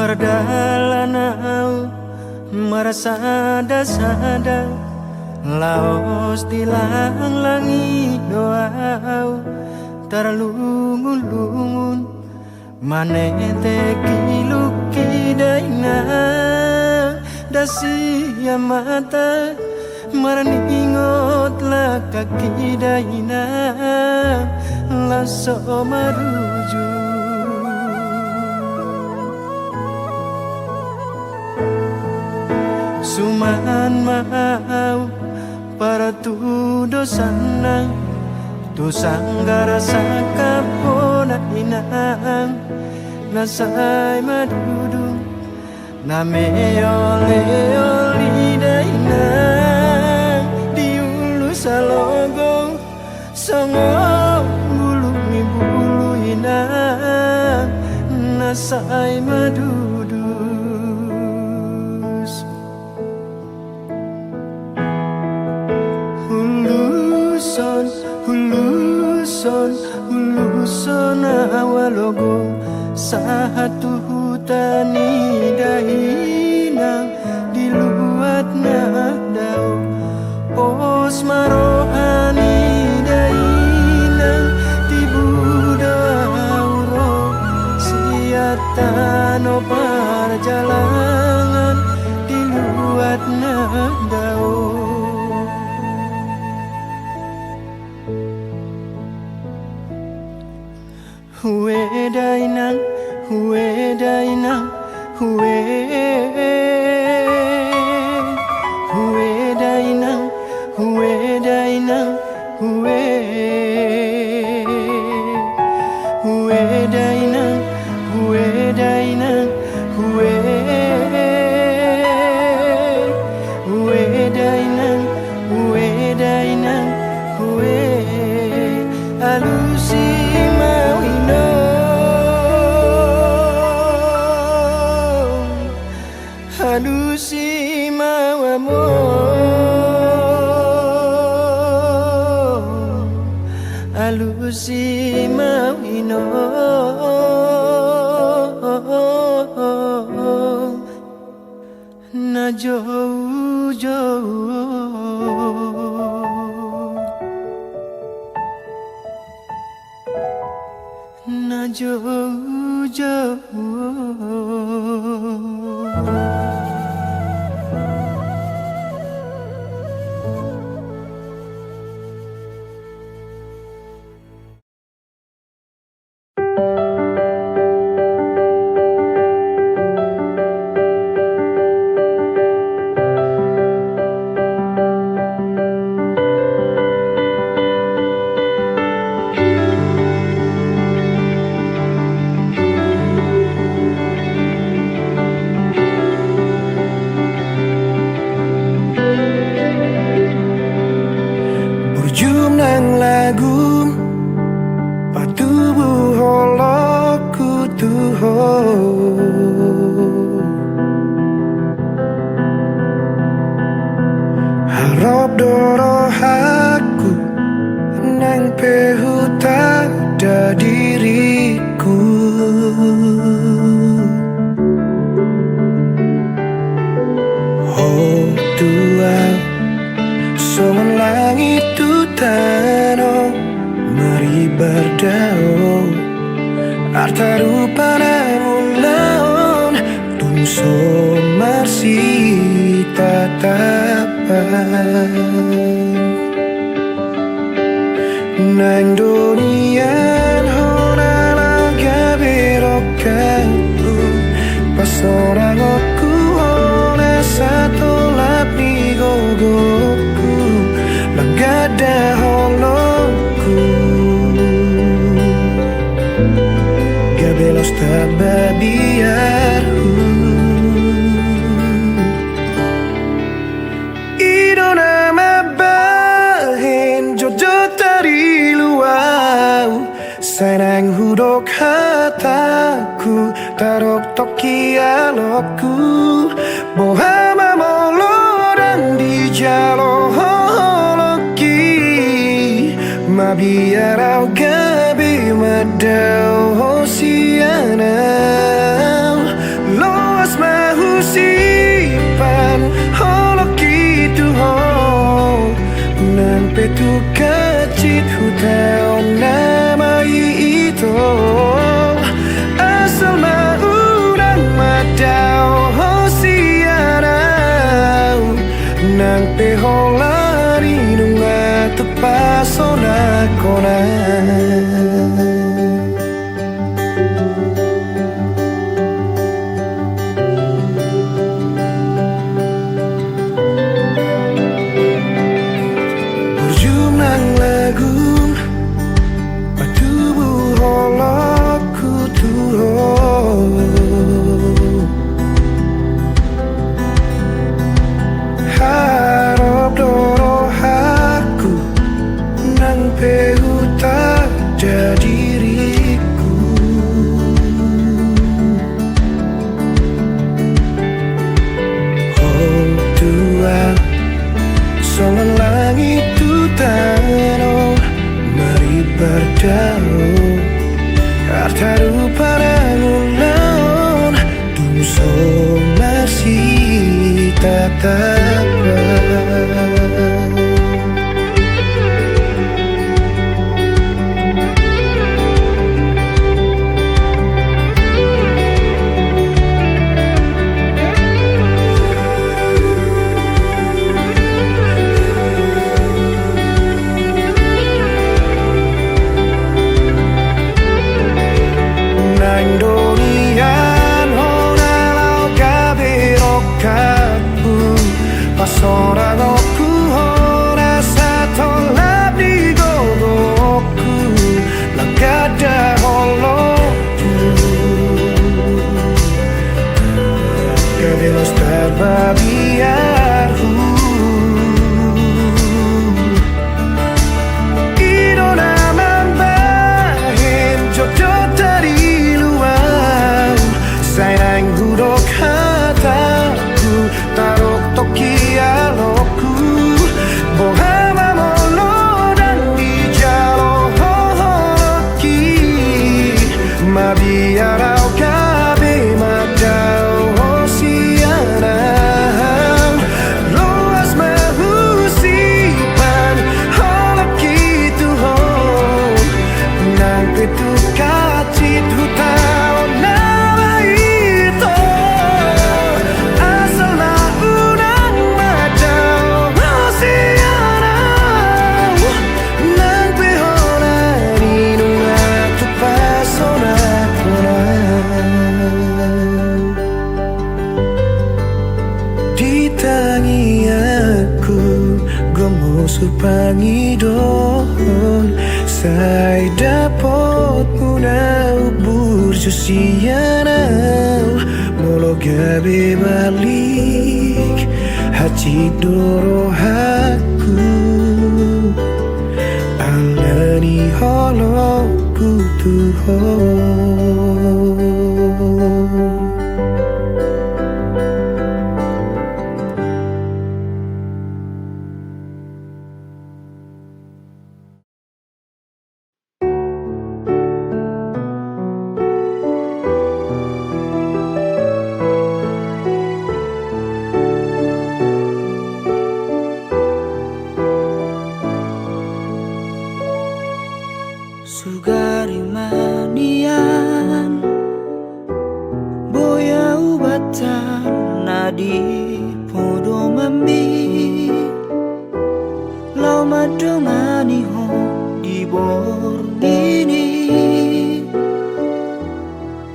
Mardalanau marasada-sada laos dilang-langi doau tarlungun-lungun manete kiluki daina dasia mata marningot la kaki daina laso maruju suman mau para tu dosana tu sanggara sakapona inang nasai madudu name ole oli daina diulu salogong songo bulu mi bulu inang nasai madudus huluson awalogo satu hutani dahinang diluat nadau pos marohani dahinang tibudauro siatano perjalanan diluat nadau Hue dainang, hue dainang, hue dainang, hue dainang, hue dainang, hue dainang, hue dainang, hue dainang, hue alusi Halusi mawamo Halusi mawino Na jauh-jauh Na jauh-jauh lagu patubu holoku tuho harap dorohaku nang pehuta da diriku oh Tuhan son langit tutano mari berdao arta rupa namun laon tungso marsi tatapan nang donian honala gaberokanku pas orang aku ona satu lapi gogoku langgada holoku gabelos tababiarku idona mabahin jojo tari luau sarang hudok hataku tarok toki alokku bohama molorang di jalo biar au gabi madau hosiana lo tu kecit hutao nama ito asal maunang madao hosiarau nang peholani nunga tepasona kona. Solang langit tutano mari berdao artaru parangunan duso masih tatap Pasorang aku ora satolap di gogoku Lagada holoku Kadelos terbabiarku Idona mambahin jodoh dari luar Sayang hudok hataku Tarok toki Biarau kabe madau hosianang Loas mahusipan holak gitu ho Nang petu kacit hutao nama ito Asal na unang madau hosianang Nang pehonan inung atu pasona Ditangi aku gomosu pangidon Sai dapat munau burjusianau Molo gabe balik Haji doro aku Alani holo kutuho Sugari manian Boya ubatan nadi podo mambi Lau madongani ho di bor ini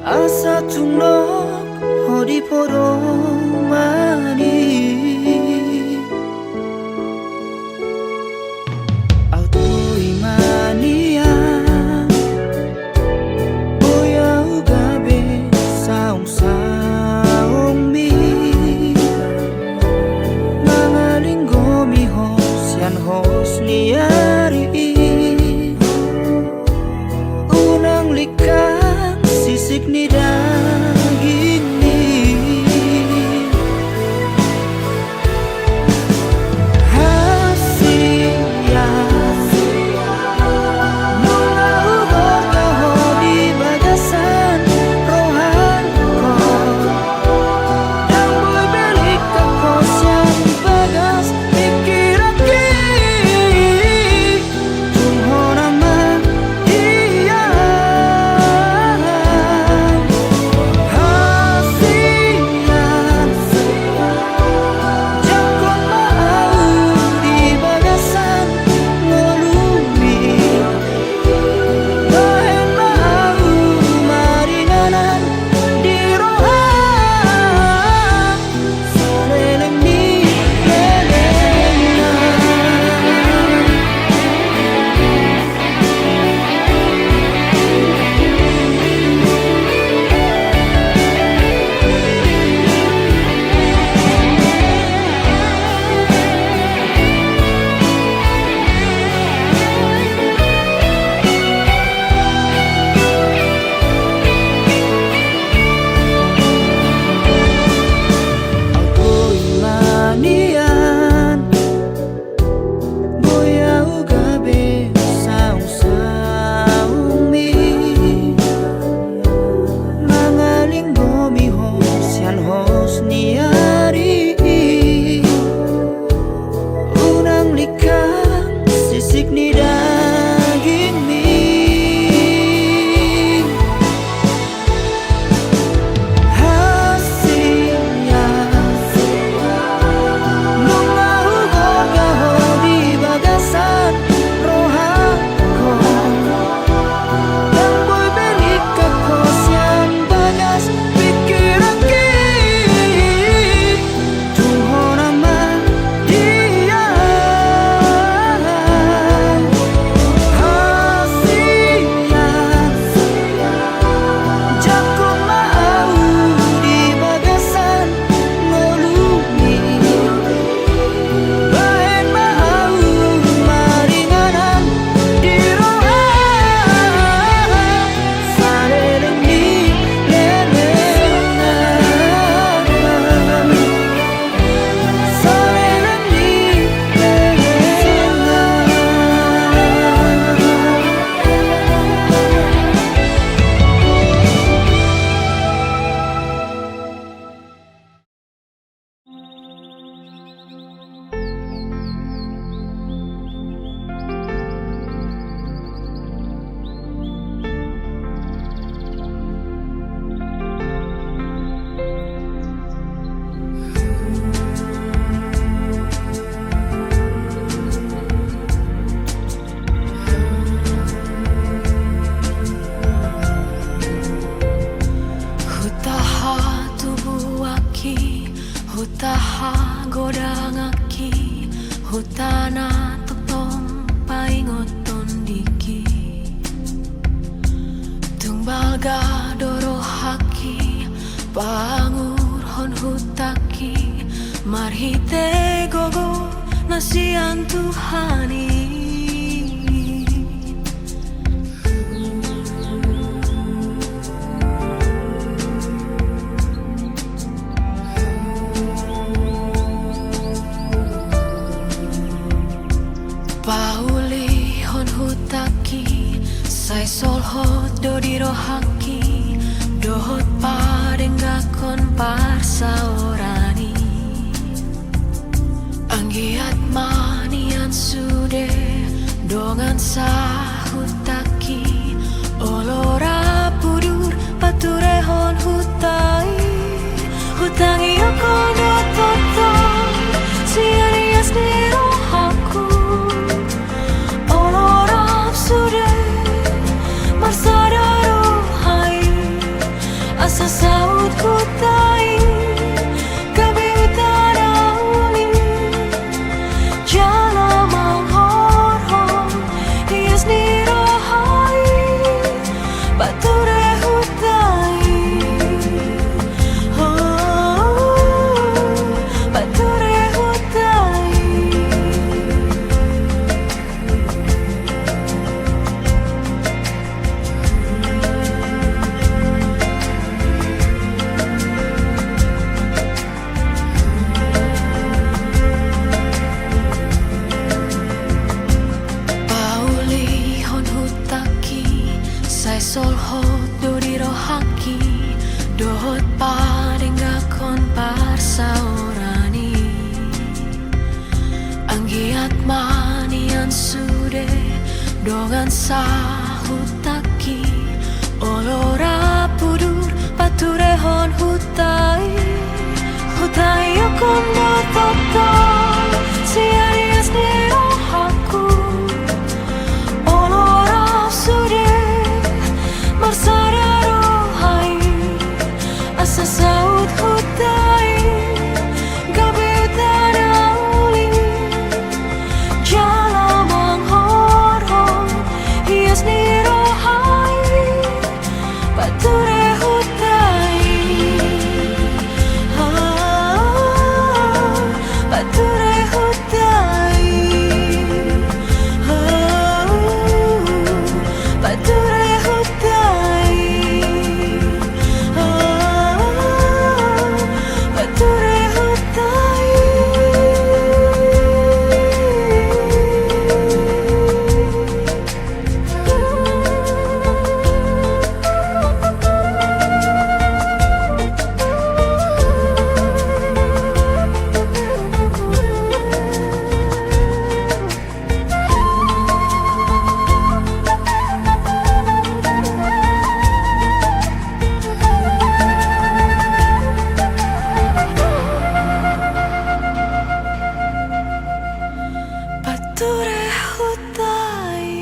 Asa tunok ho di podo mani Unang likan sisik ni daging ni gadoro haki pangur hon hutaki marhite gogo nasian Tuhani pauli hon hutaki sai sol hot dodiro haki dohot padenggakon parsa orani anggiat manian sude dongan sahutaki olora pudur paturehon hutai hutangi okono toto sianias niro haku olora sude marsadaro hai asa saud kutai gabi utara uli jala manghorhon hias niro hai bature hutai bature hutai pauli hon hutaki sai sol hot dodiro haki dohot padenggakon parsa orani anggiat manian sude dongan sahutaki olora pudur paturehon hutai hutai okono toto sianias niro haku olora sude marsadaro hai asa saud hutai gabi utara uli jala manghorhon hias niro hai bature hutai bature hutai bature hutai bature hutai bature hutai.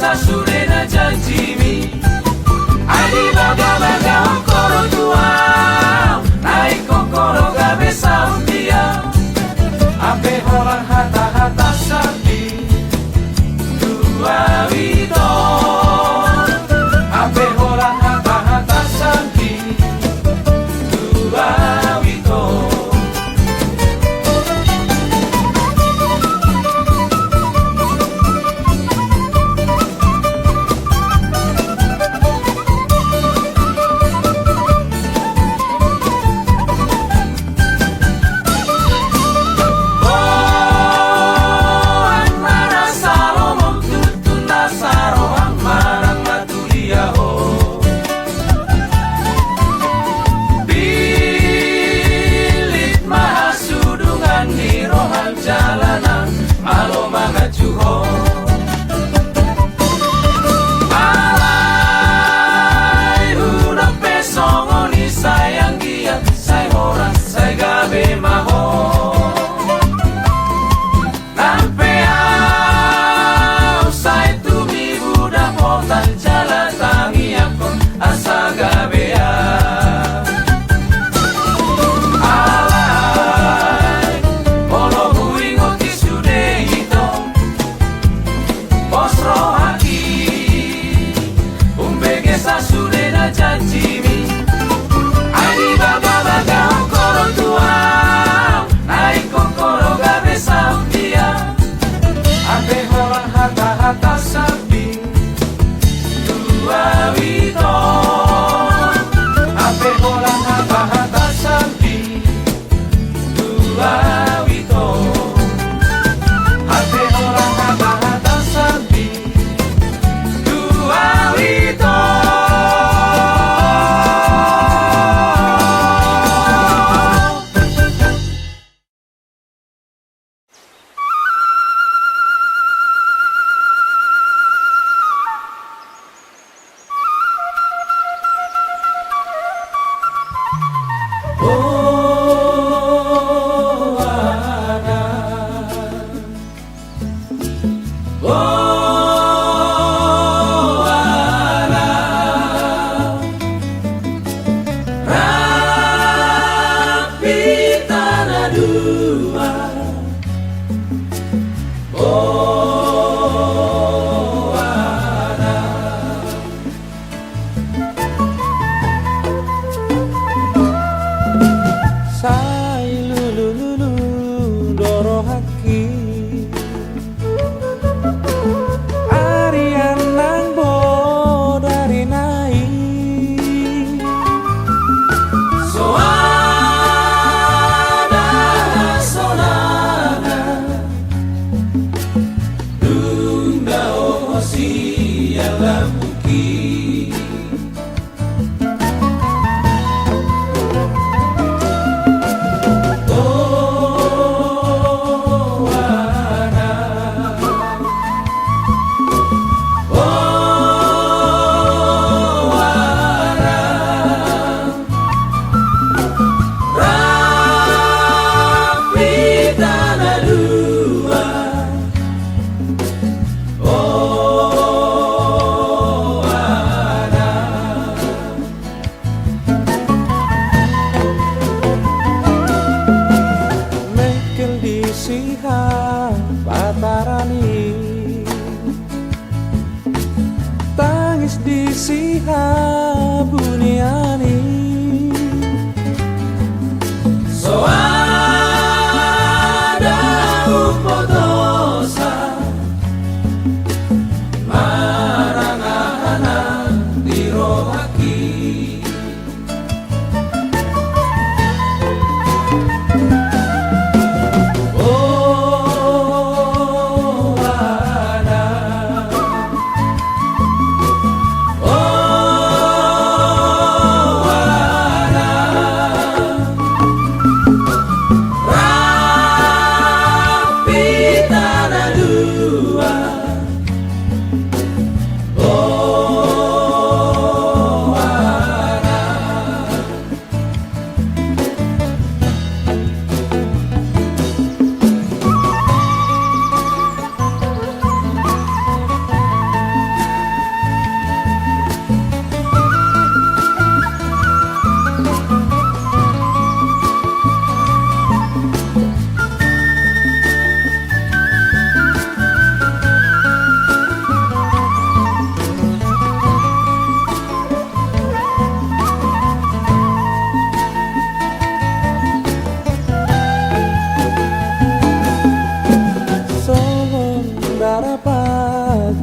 sasudena janjimi Adi baga-baga okoro tua Naik kokoro gabe sautia Ape horan hata-hata sapi Dua wito Ape horan hata-hata sapi Dua wito jalanan alo mga juho alay huna pesongo ni sayang giat say horas say gabe maho nampeau say tumibu da potan jala tangi ako asa gabe sasudena janjimi Adi baga-baga okoro tua Naik kokoro gabe sautia Ape horan hata-hata sapi Dua wito Ape horan hata-hata sapi Dua wito Ape horan hata-hata sapi Dua wito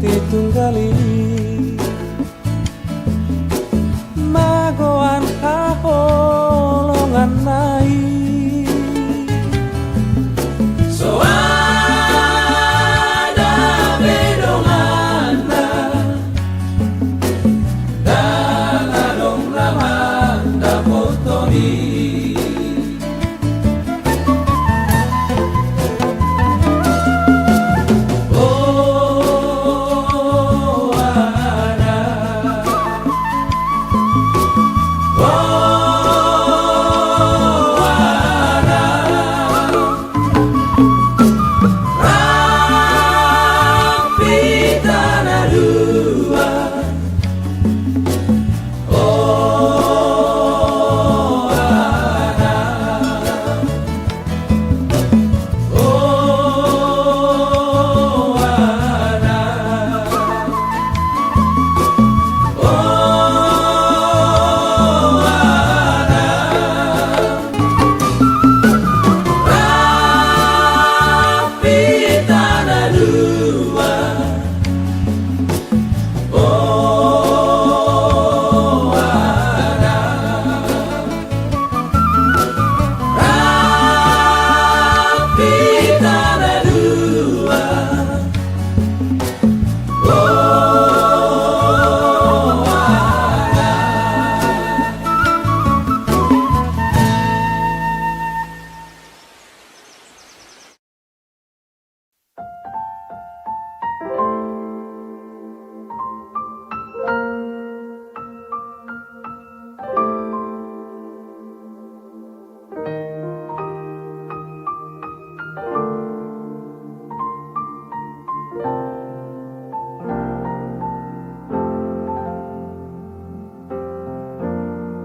titunggali magoan kaholongan nai so ada bedongana daladong laman da potoni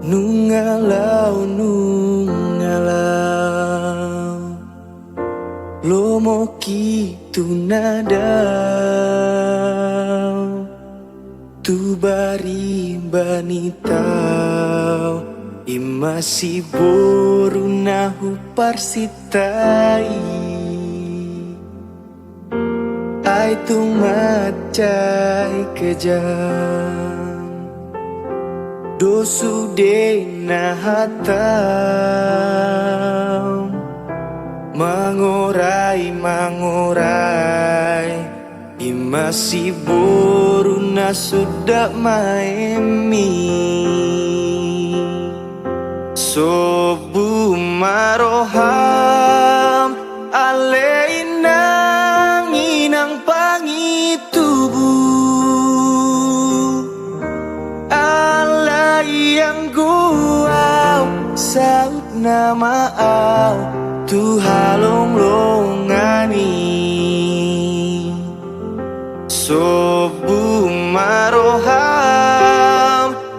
Nungalau, nungalau, lomo kitu nadau, tu bari banitau, imasi boru nahu parsitai, ai tu macai kejam. Dosu de nahatau mangorai mangorai imasi boru na sudah maemi sobu maroham aleinang inang pangitubu yang guau saut nama au tu halong longani sobu maroham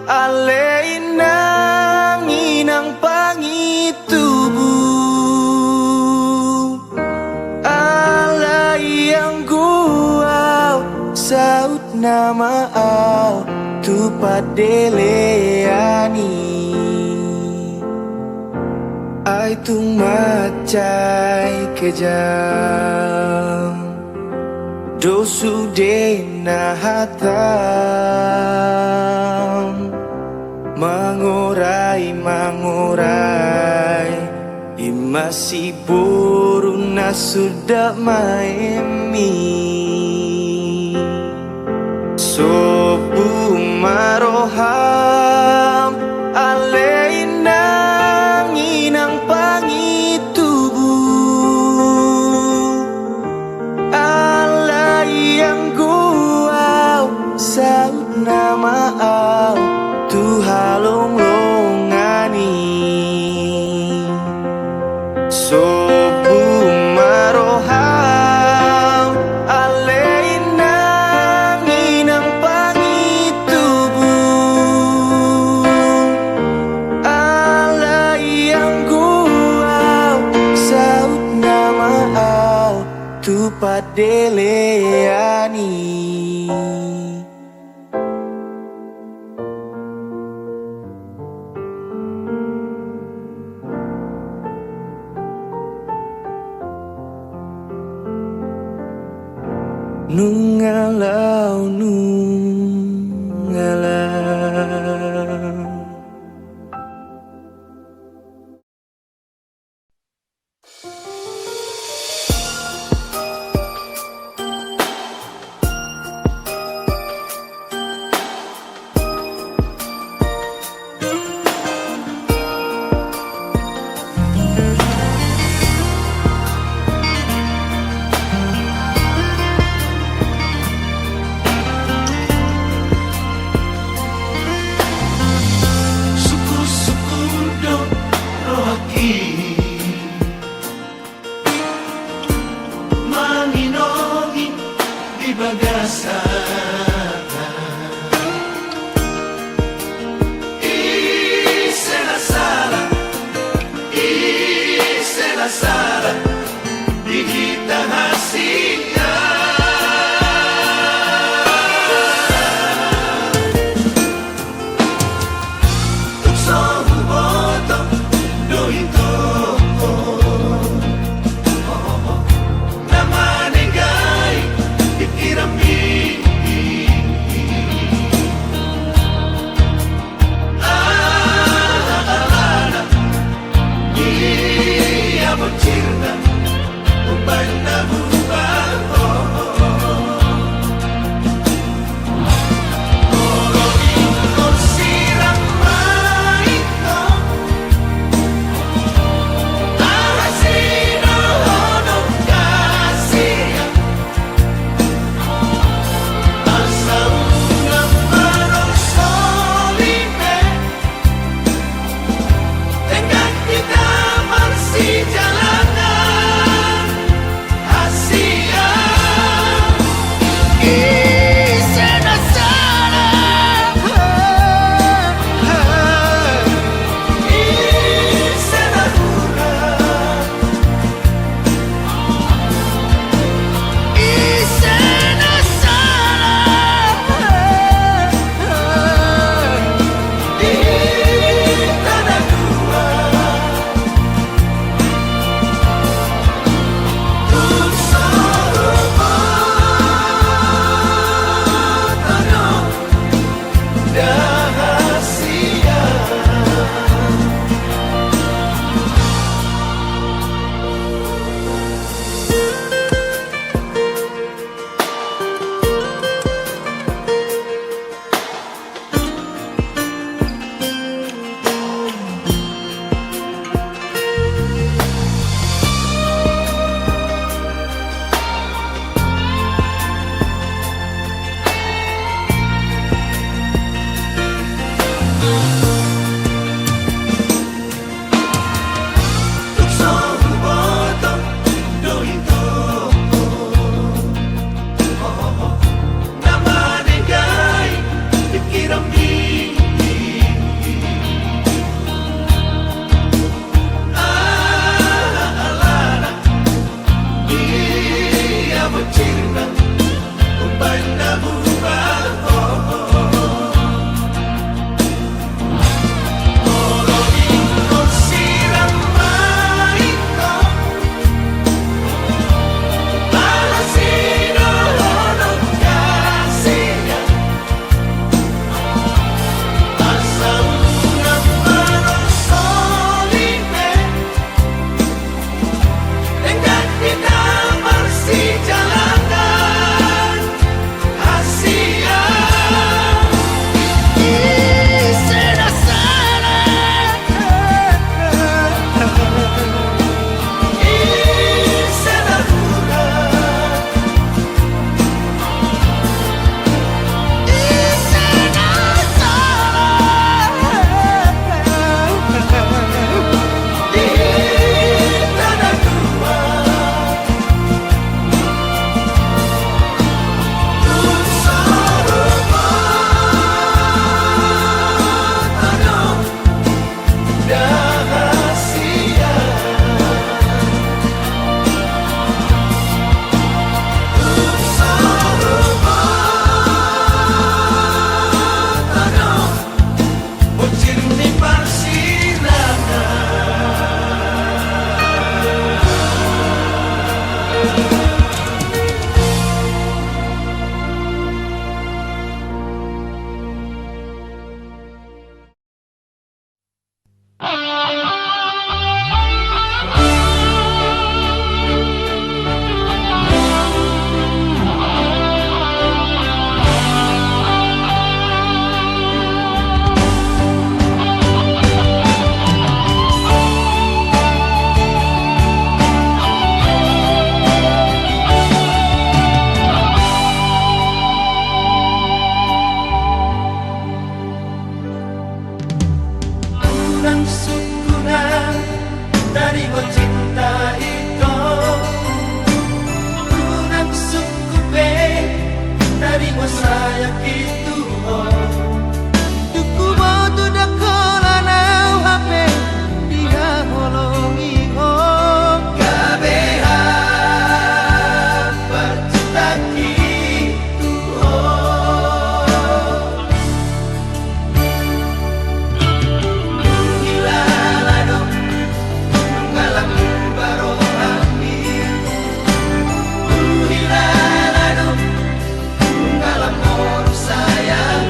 aleinang inang pangitubu alai yang guau saut nama au tu padeleani ai tu macai kejam dosu de nahatam mangorai mangorai imasi boru na sudah maemi sobu maroham aleinang inang pangitubu alai yang guau saut nama au tu halong longani sobu maroham aleinang inang pangitubu alai yang guau saut nama au tu padeleani nungalau Sala dihita hasilnya Tuksomu boto doito Nama negai ikirami saya gitu Tuku mau tu dah kola nau hape Dia holongi ho Kabehan bercinta gitu Hilala ngalam baro ami Hilala ngalam mor sayang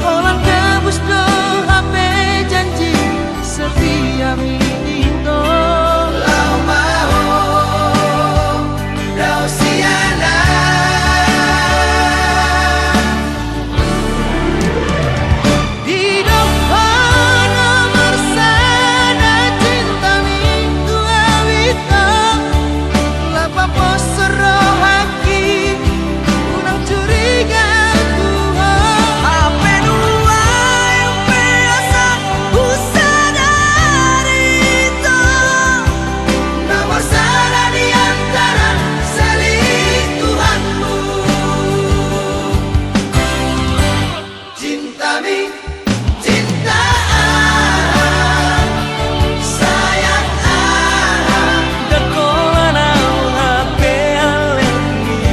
Holan kabus do hape janji Setia minito Lau mau Rau siana Hidup nomor sana cinta minggu awita Lapa posero haki Unang curiga tuha Ape dua yang biasa Usah dari itu Nomor sana di antara selingkuhanmu Cinta mi, cinta sayang Dakola nau hape alengi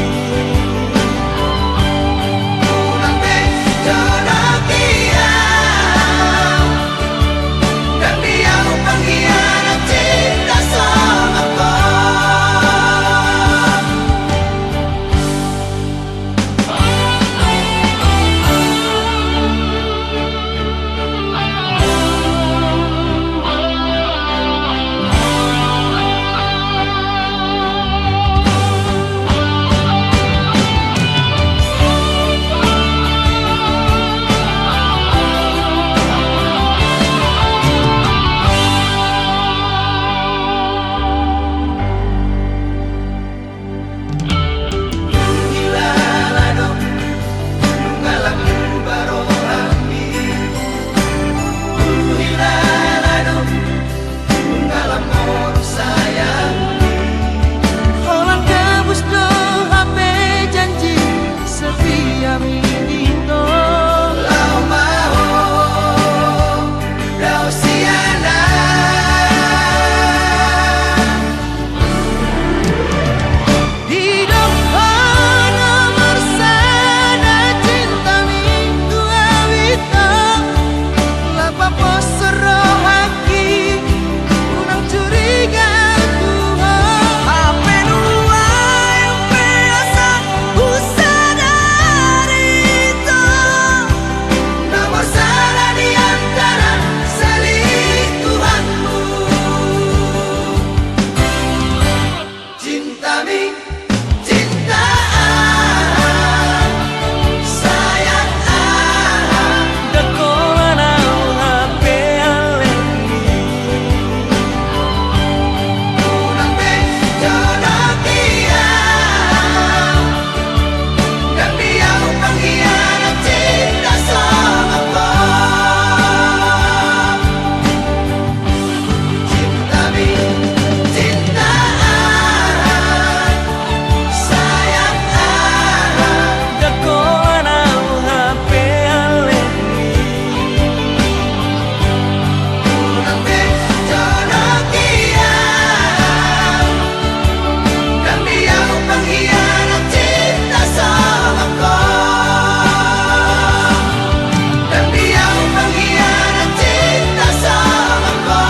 Unang te jodoh kiam Dan dia pengkhianat cinta sama kau Hilala dong ngalam baro ami Hilala dong ngalam mor sayang Holan kabus do hape janji Setia minito Lau mau Rau siana Hidup nomor sana cinta minggu awita Lapa posero haki Unang curiga tuha Ape dua yang biasa Usah dari itu Nomor sana di antara selingkuhanmu Cinta mi, cinta sayang Dakola nau hape alengi Unang te jodoh kiam Dan dia pengkhianat cinta sama kau Cinta mi, cinta sayang Dakola nau hape alengi Unang te jodoh kiam Dan dia pengkhianat cinta sama kau Dan dia pengkhianat cinta sama kau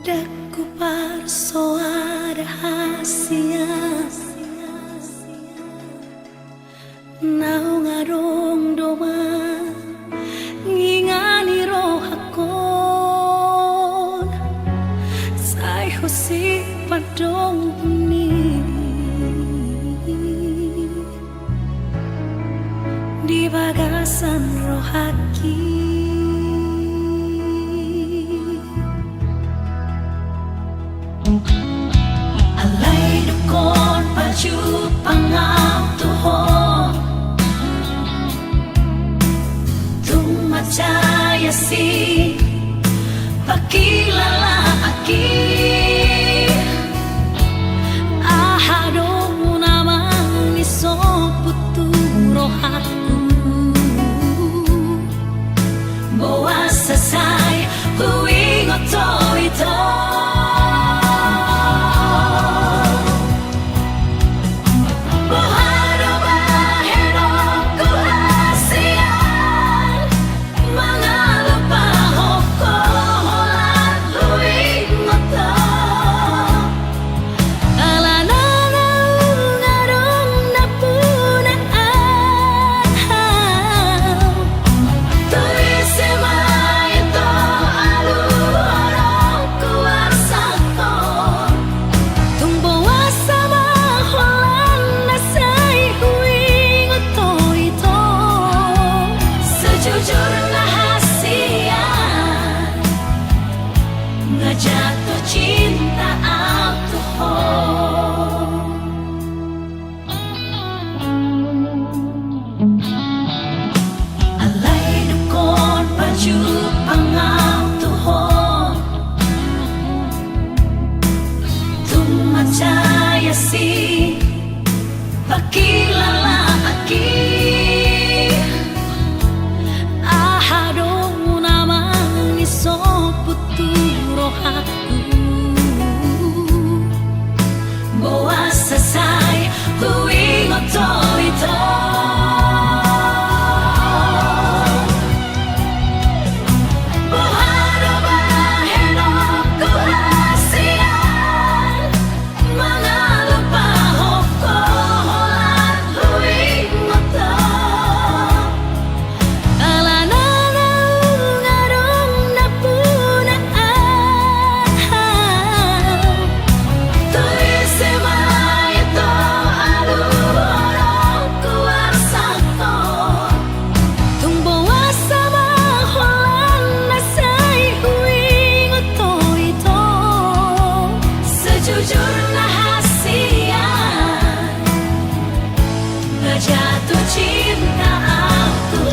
Daku parsoa rahasia Nau ngarong doma Ngingani rohakon Say husi padong puni Di bagasan rohaki futuro aku. Boa sasai hui ngotoito. Jatuh cinta aku.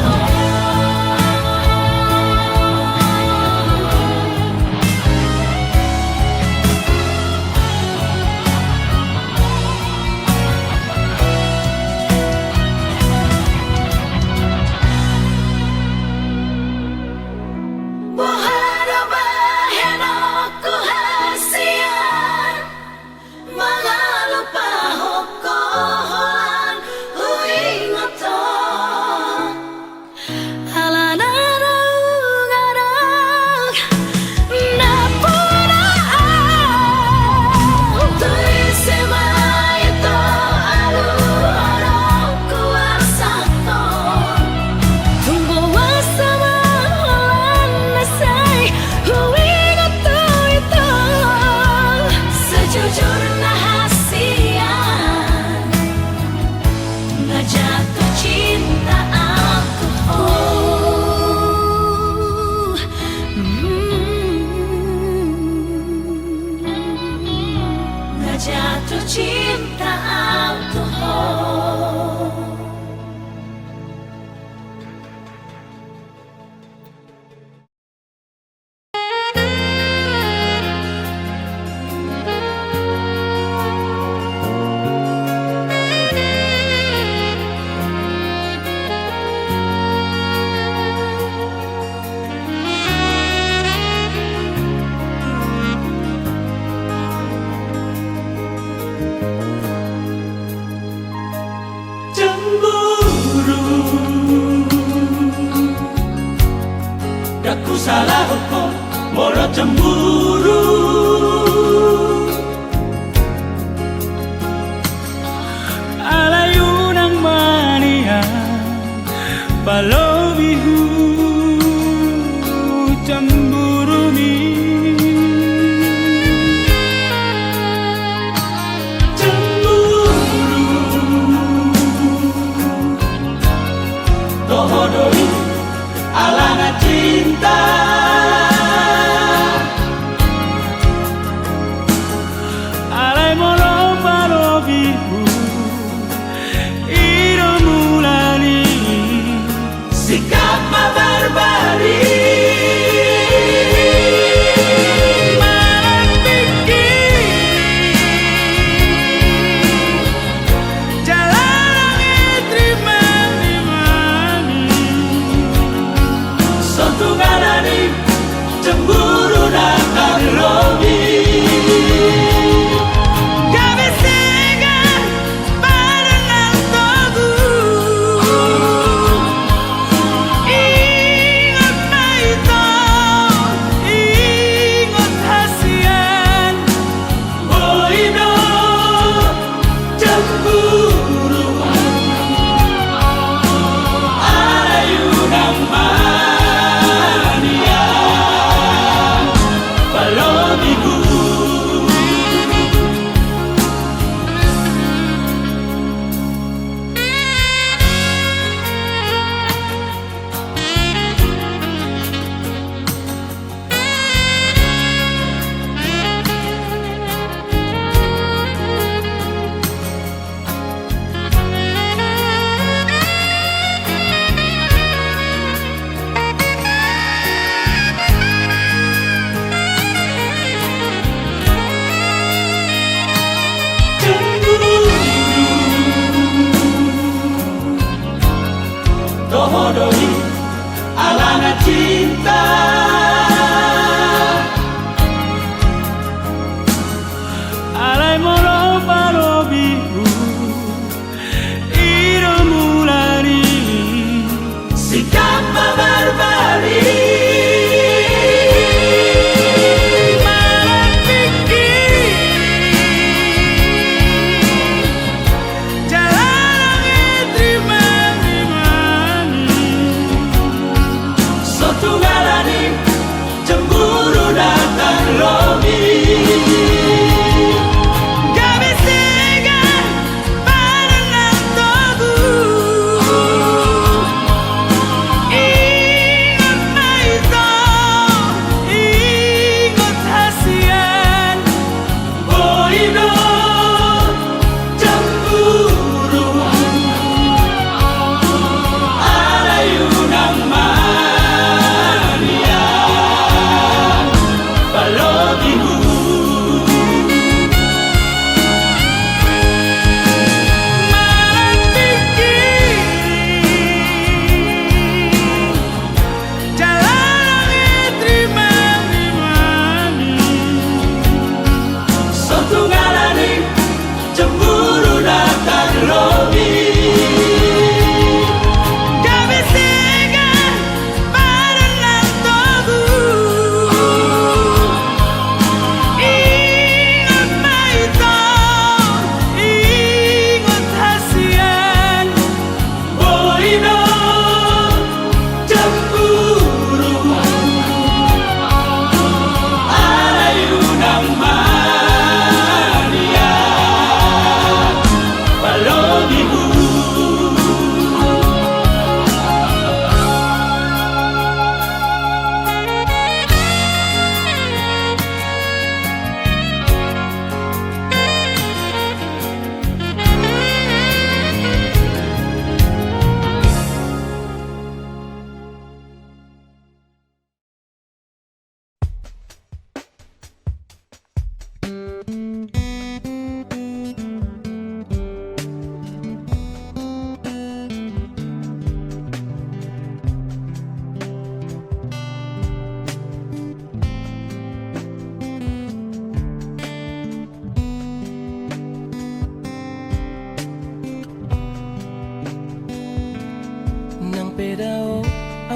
Buhara baheno ku hasian mangalupa hokoholan hui ngoto. Alanara ungarang napunaan tuise maito alu orang kuarsako. Tumbo wasama holan nasai hui ngoto itu. Sejujurnya hasian nggak jatuh cinta aku. Nggak jatuh cinta aku. Cemburu Daku salah hukum moro cemburu. Alayu nang mania palobihu cemburu mi. Tohodori alanga cinta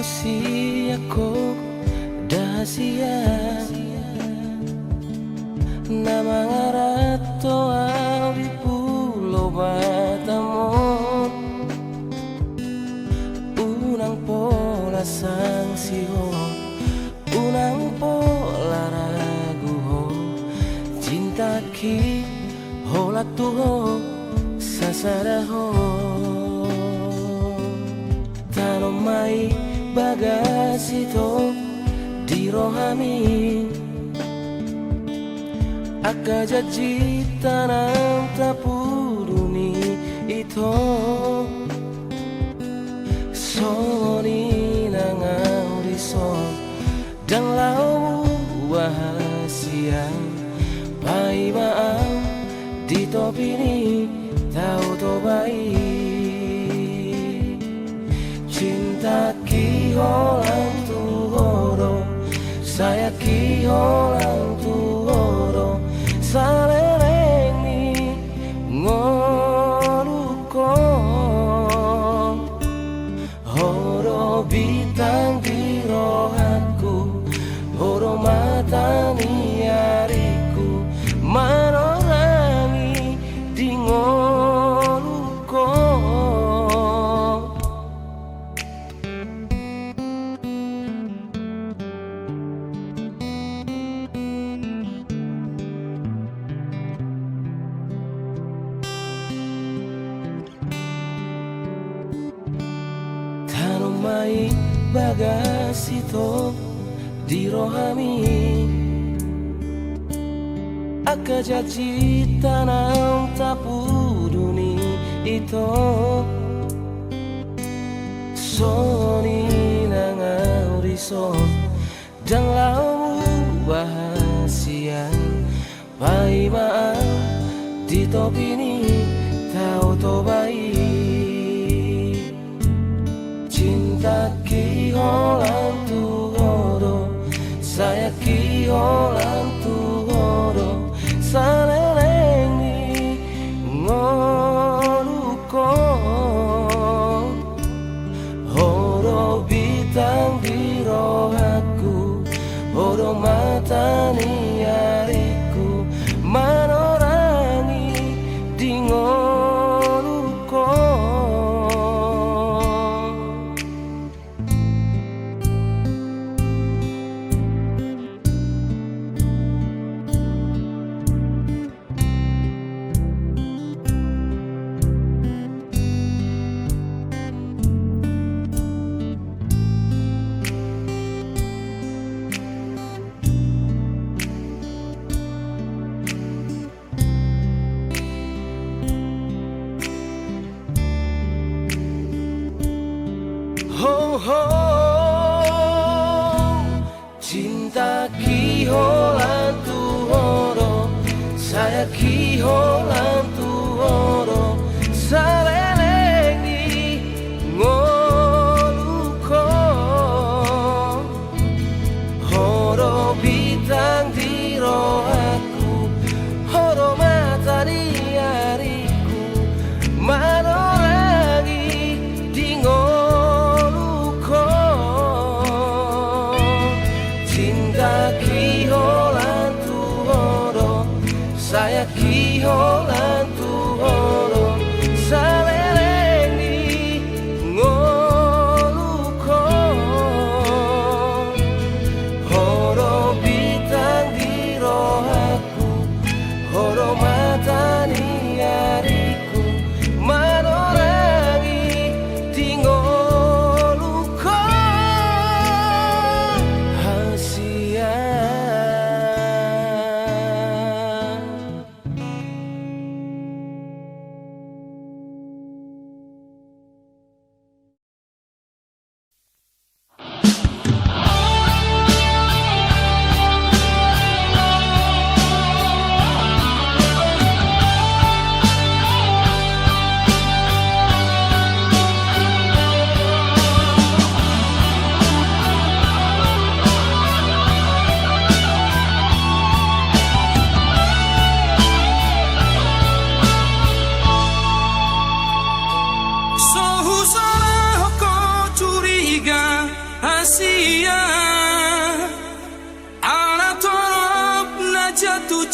si ako dahasia na mga rato ang di pulo batamon unang pola sang siho unang pola raguho cinta ki hola tuho sasaraho tanong may bagasito di rohami akajaji tanam tapuruni ito soni nang horizon dan lau bahasia pai maam di topi ni tahu to baik cinta ki orang tuhoro saya ki orang tuhoro salereng ni ngoruko horo bintang di rohaku horo mata ni hariku manorangi di ngoruko mai bagasito di rohami akajaji tanam tapuduni ito soni nang horizon dan lau bahasia pai maaf di topi ni tahu to baik cinta ki holang tuhoro saya ki holang tuhoro saleleng ni ngoruko horo bintang di rohaku horo mata ni hariku manorangi di ngoruko ho ho cinta ki holang tuhoro saya ki holang tuhoro saleleng ni ngoluko horo bintang di rohaku horo mata di hariku manorangi di saya ki holang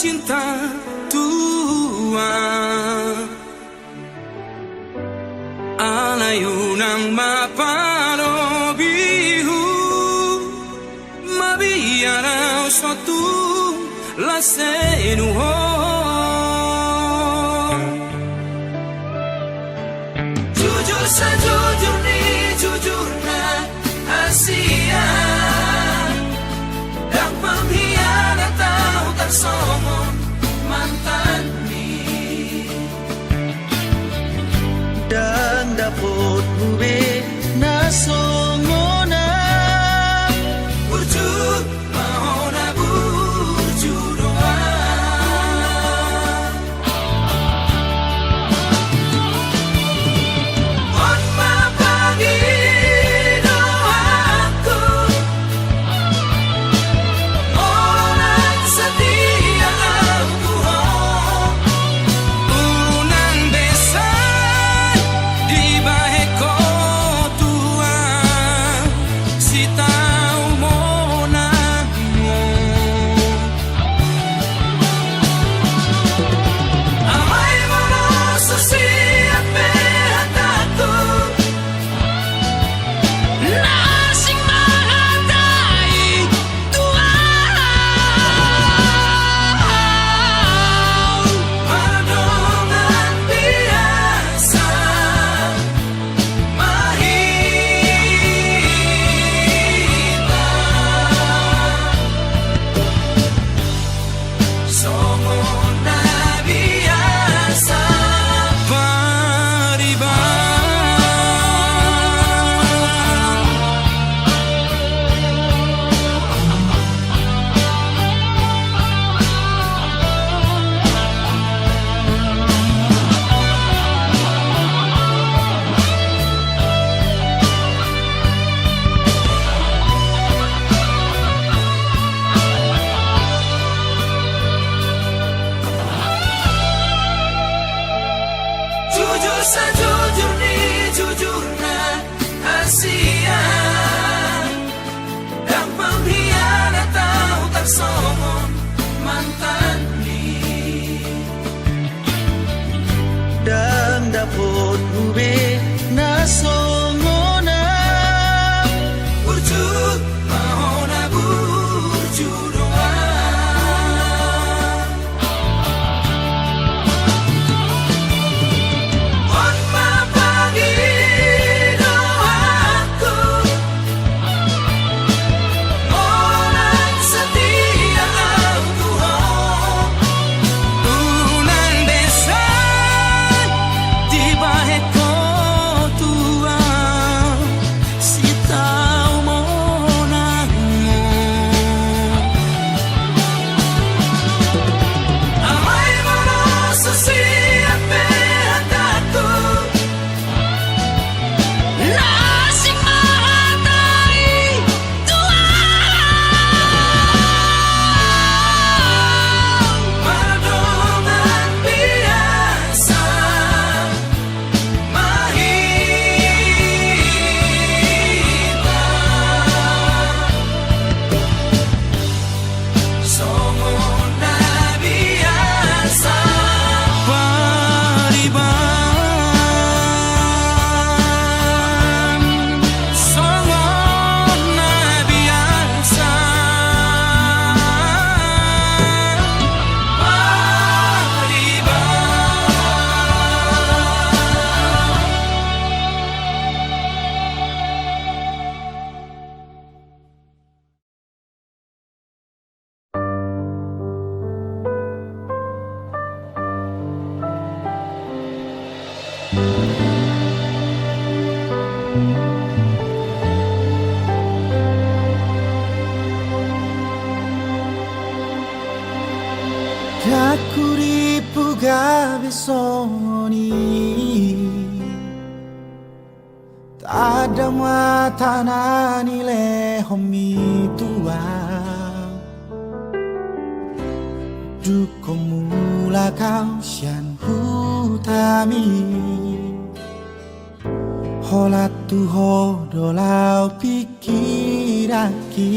cinta tua alayu nang mapano bihu mabiara suatu la senuho jujur sejujur ni jujurna Asia yang pengkhianat tahu tak somong mantan ni dan dapat bube nasongona burju mahona burju doa on mapagi doaku orang setia aku unang besan di baheko tua si tahu monangmu amai moroso siape hataku nasing mahatai tua madongan biasa mahita somos na biasa pariba jujur sejujur ni jujurna Asia yang pengkhianat tahu tak somong mantan ni dan dapat bube nasongona burju mahona burju doa on mapagi doaku orang setia aku unang besan di baheko tua si tahu monangmu amai moroso siape hataku nasing mahatai tua madongan biasa mahita somos na biasa pariban somos na biasa pariban Dakuripu gabe soni Tada mata nani lehomi tua Dukomula kau sian hutami Holat tu hodolau pikiraki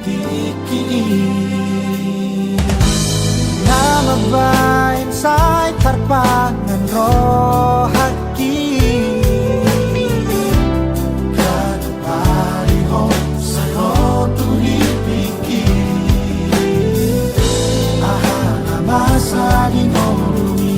titiki Namabain say tarpangan rohaki Kadupari ho sayo tuhipiki Ahana masa dinorumi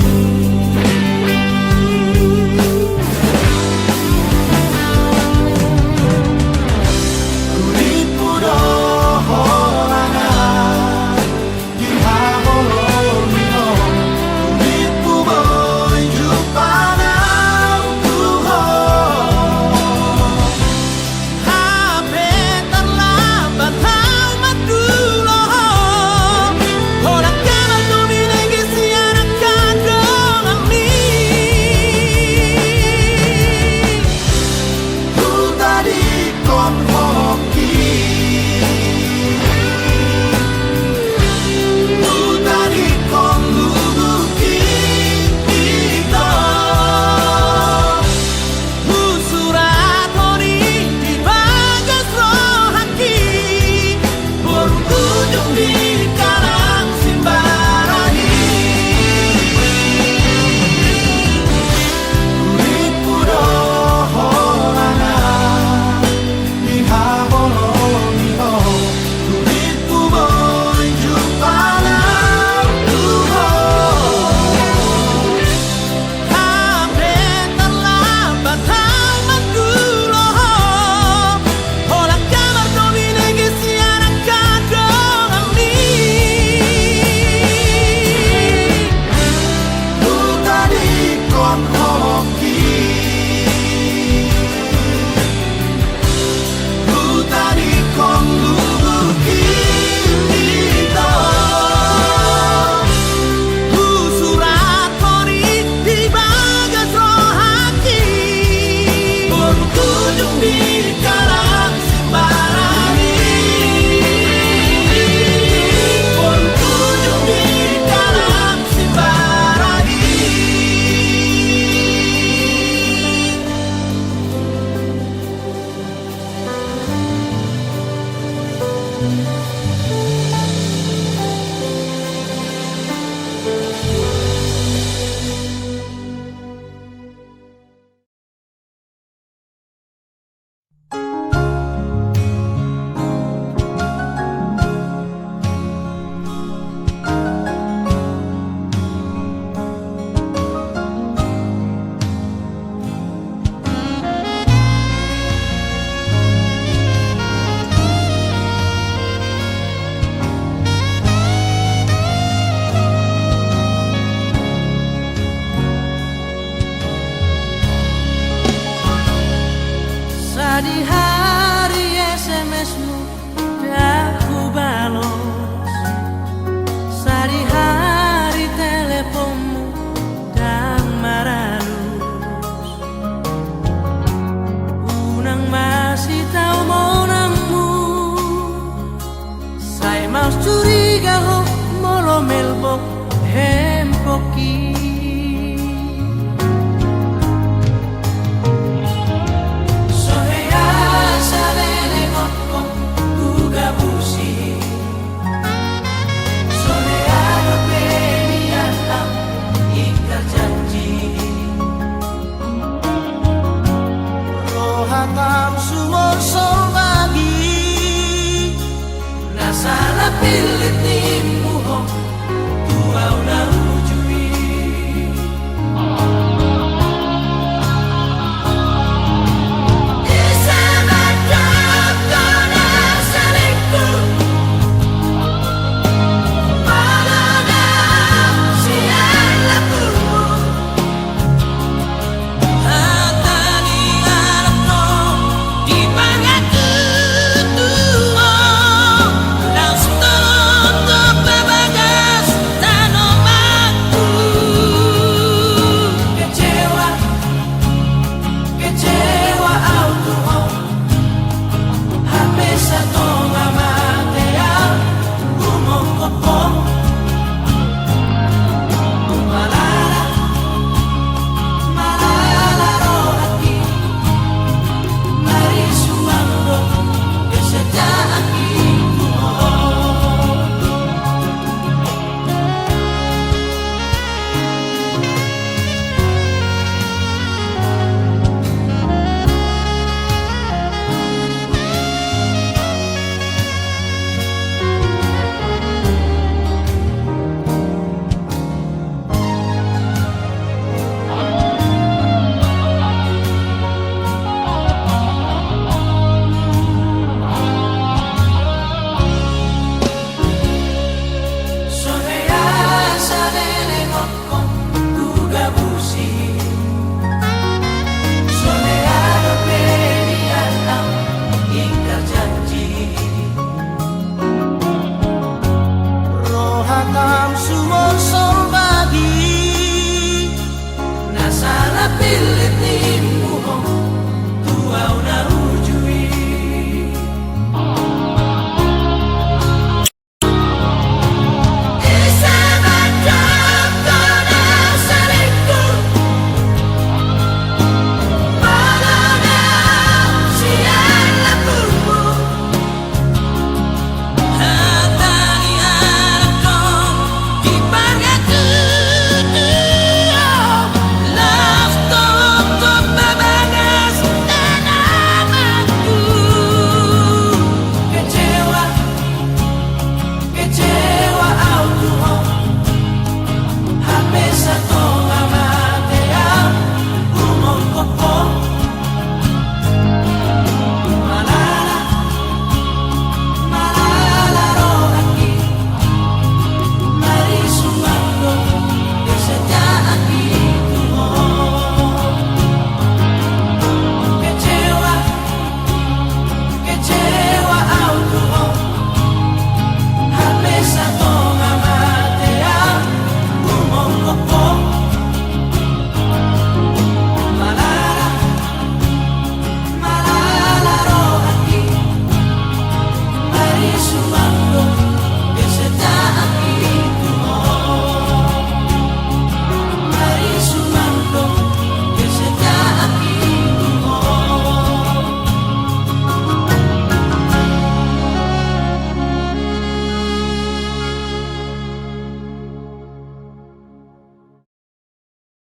Di hari SMS-mu dah ku balos, di hari teleponmu dan maralus. Unang masih tahu monangmu, saya mau curiga ho molo melbok hempoki. Sumor so bagi Nasalah pilit ni